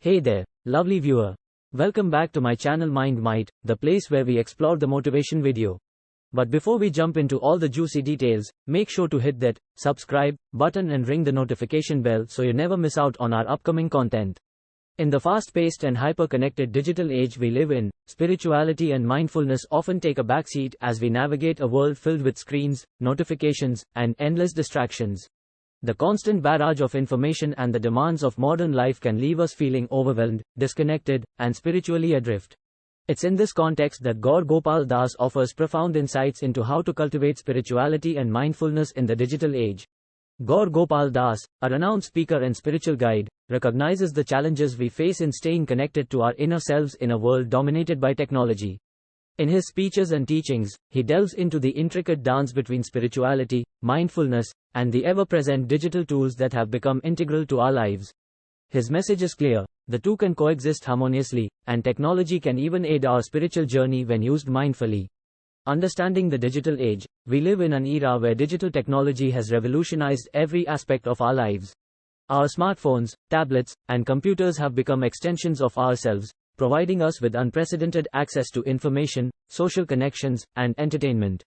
Hey there, lovely viewer. Welcome back to my channel Mind Might, the place where we explore the motivation video. But before we jump into all the juicy details, make sure to hit that subscribe button and ring the notification bell so you never miss out on our upcoming content. In the fast-paced and hyper-connected digital age we live in, spirituality and mindfulness often take a backseat as we navigate a world filled with screens, notifications, and endless distractions. The constant barrage of information and the demands of modern life can leave us feeling overwhelmed, disconnected, and spiritually adrift. It's in this context that Gaur Gopal offers profound insights into how to cultivate spirituality and mindfulness in the digital age. Gaur Gopal, a renowned speaker and spiritual guide, recognizes the challenges we face in staying connected to our inner selves in a world dominated by technology. In his speeches and teachings, he delves into the intricate dance between spirituality, mindfulness, and the ever-present digital tools that have become integral to our lives. His message is clear: the two can coexist harmoniously, and technology can even aid our spiritual journey when used mindfully. Understanding the digital age, we live in an era where digital technology has revolutionized every aspect of our lives. Our smartphones, tablets, and computers have become extensions of ourselves, providing us with unprecedented access to information, social connections, and entertainment.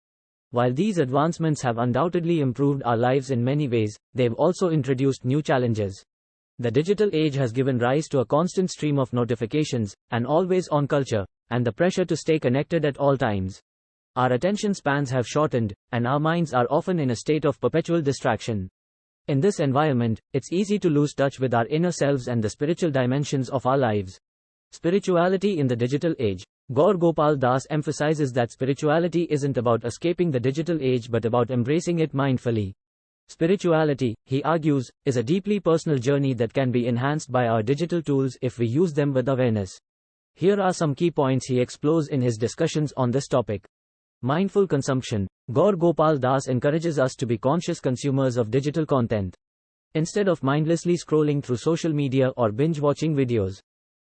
While these advancements have undoubtedly improved our lives in many ways, they've also introduced new challenges. The digital age has given rise to a constant stream of notifications, an always-on culture, and the pressure to stay connected at all times. Our attention spans have shortened, and our minds are often in a state of perpetual distraction. In this environment, it's easy to lose touch with our inner selves and the spiritual dimensions of our lives. Spirituality in the digital age. Gaur Gopal emphasizes that spirituality isn't about escaping the digital age but about embracing it mindfully. Spirituality, he argues, is a deeply personal journey that can be enhanced by our digital tools if we use them with awareness. Here are some key points he explores in his discussions on this topic. Mindful consumption. Gaur Gopal encourages us to be conscious consumers of digital content. Instead of mindlessly scrolling through social media or binge-watching videos,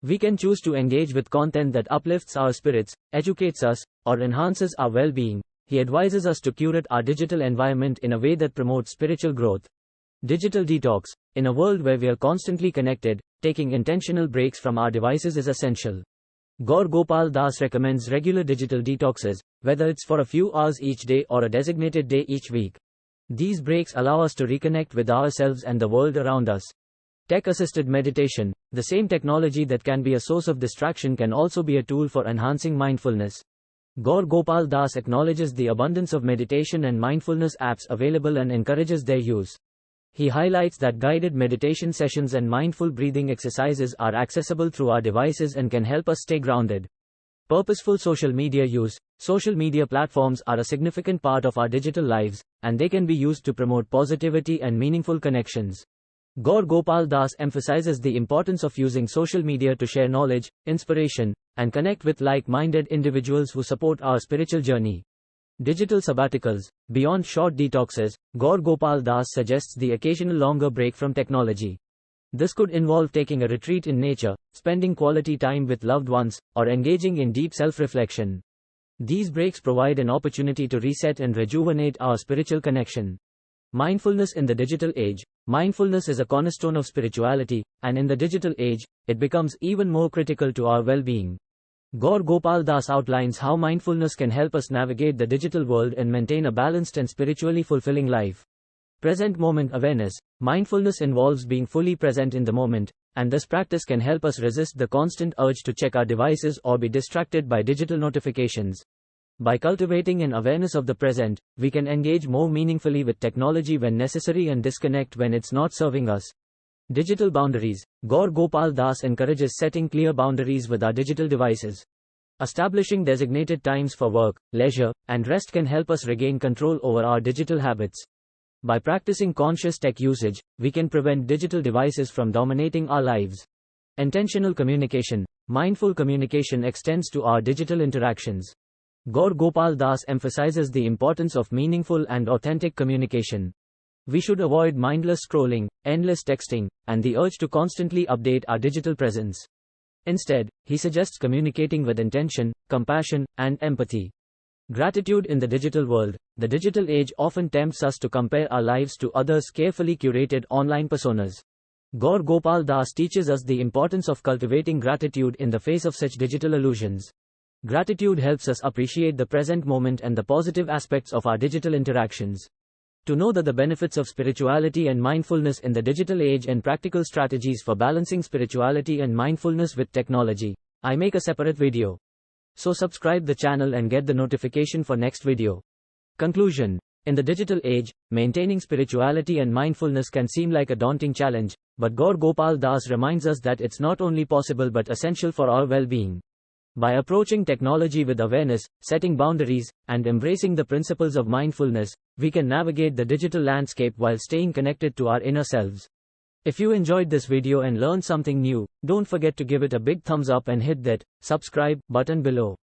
we can choose to engage with content that uplifts our spirits, educates us, or enhances our well-being. He advises us to curate our digital environment in a way that promotes spiritual growth. Digital detox. In a world where we are constantly connected, taking intentional breaks from our devices is essential. Gaur Gopal recommends regular digital detoxes, whether it's for a few hours each day or a designated day each week. These breaks allow us to reconnect with ourselves and the world around us. Tech-assisted meditation. The same technology that can be a source of distraction can also be a tool for enhancing mindfulness. Gaur Gopal acknowledges the abundance of meditation and mindfulness apps available and encourages their use. He highlights that guided meditation sessions and mindful breathing exercises are accessible through our devices and can help us stay grounded. Purposeful social media use. Social media platforms are a significant part of our digital lives, and they can be used to promote positivity and meaningful connections. Gaur Gopal emphasizes the importance of using social media to share knowledge, inspiration, and connect with like-minded individuals who support our spiritual journey. Digital sabbaticals. Beyond short detoxes, Gaur Gopal suggests the occasional longer break from technology. This could involve taking a retreat in nature, spending quality time with loved ones, or engaging in deep self-reflection. These breaks provide an opportunity to reset and rejuvenate our spiritual connection. Mindfulness in the digital age. Mindfulness is a cornerstone of spirituality, and in the digital age, it becomes even more critical to our well-being. Gaur Gopal outlines how mindfulness can help us navigate the digital world and maintain a balanced and spiritually fulfilling life. Present moment awareness. Mindfulness involves being fully present in the moment, and this practice can help us resist the constant urge to check our devices or be distracted by digital notifications. By cultivating an awareness of the present, we can engage more meaningfully with technology when necessary and disconnect when it's not serving us. Digital boundaries. Gaur Gopal encourages setting clear boundaries with our digital devices. Establishing designated times for work, leisure, and rest can help us regain control over our digital habits. By practicing conscious tech usage, we can prevent digital devices from dominating our lives. Intentional communication. Mindful communication extends to our digital interactions. Gaur Gopal emphasizes the importance of meaningful and authentic communication. We should avoid mindless scrolling, endless texting, and the urge to constantly update our digital presence. Instead, he suggests communicating with intention, compassion, and empathy. Gratitude in the digital world. The digital age often tempts us to compare our lives to others' carefully curated online personas. Gaur Gopal teaches us the importance of cultivating gratitude in the face of such digital illusions. Gratitude helps us appreciate the present moment and the positive aspects of our digital interactions. To know the benefits of spirituality and mindfulness in the digital age and practical strategies for balancing spirituality and mindfulness with technology, I make a separate video. So subscribe the channel and get the notification for next video. Conclusion. In the digital age, maintaining spirituality and mindfulness can seem like a daunting challenge, but Gaur Gopal reminds us that it's not only possible but essential for our well-being. By approaching technology with awareness, setting boundaries, and embracing the principles of mindfulness, we can navigate the digital landscape while staying connected to our inner selves. If you enjoyed this video and learned something new, don't forget to give it a big thumbs up and hit that subscribe button below.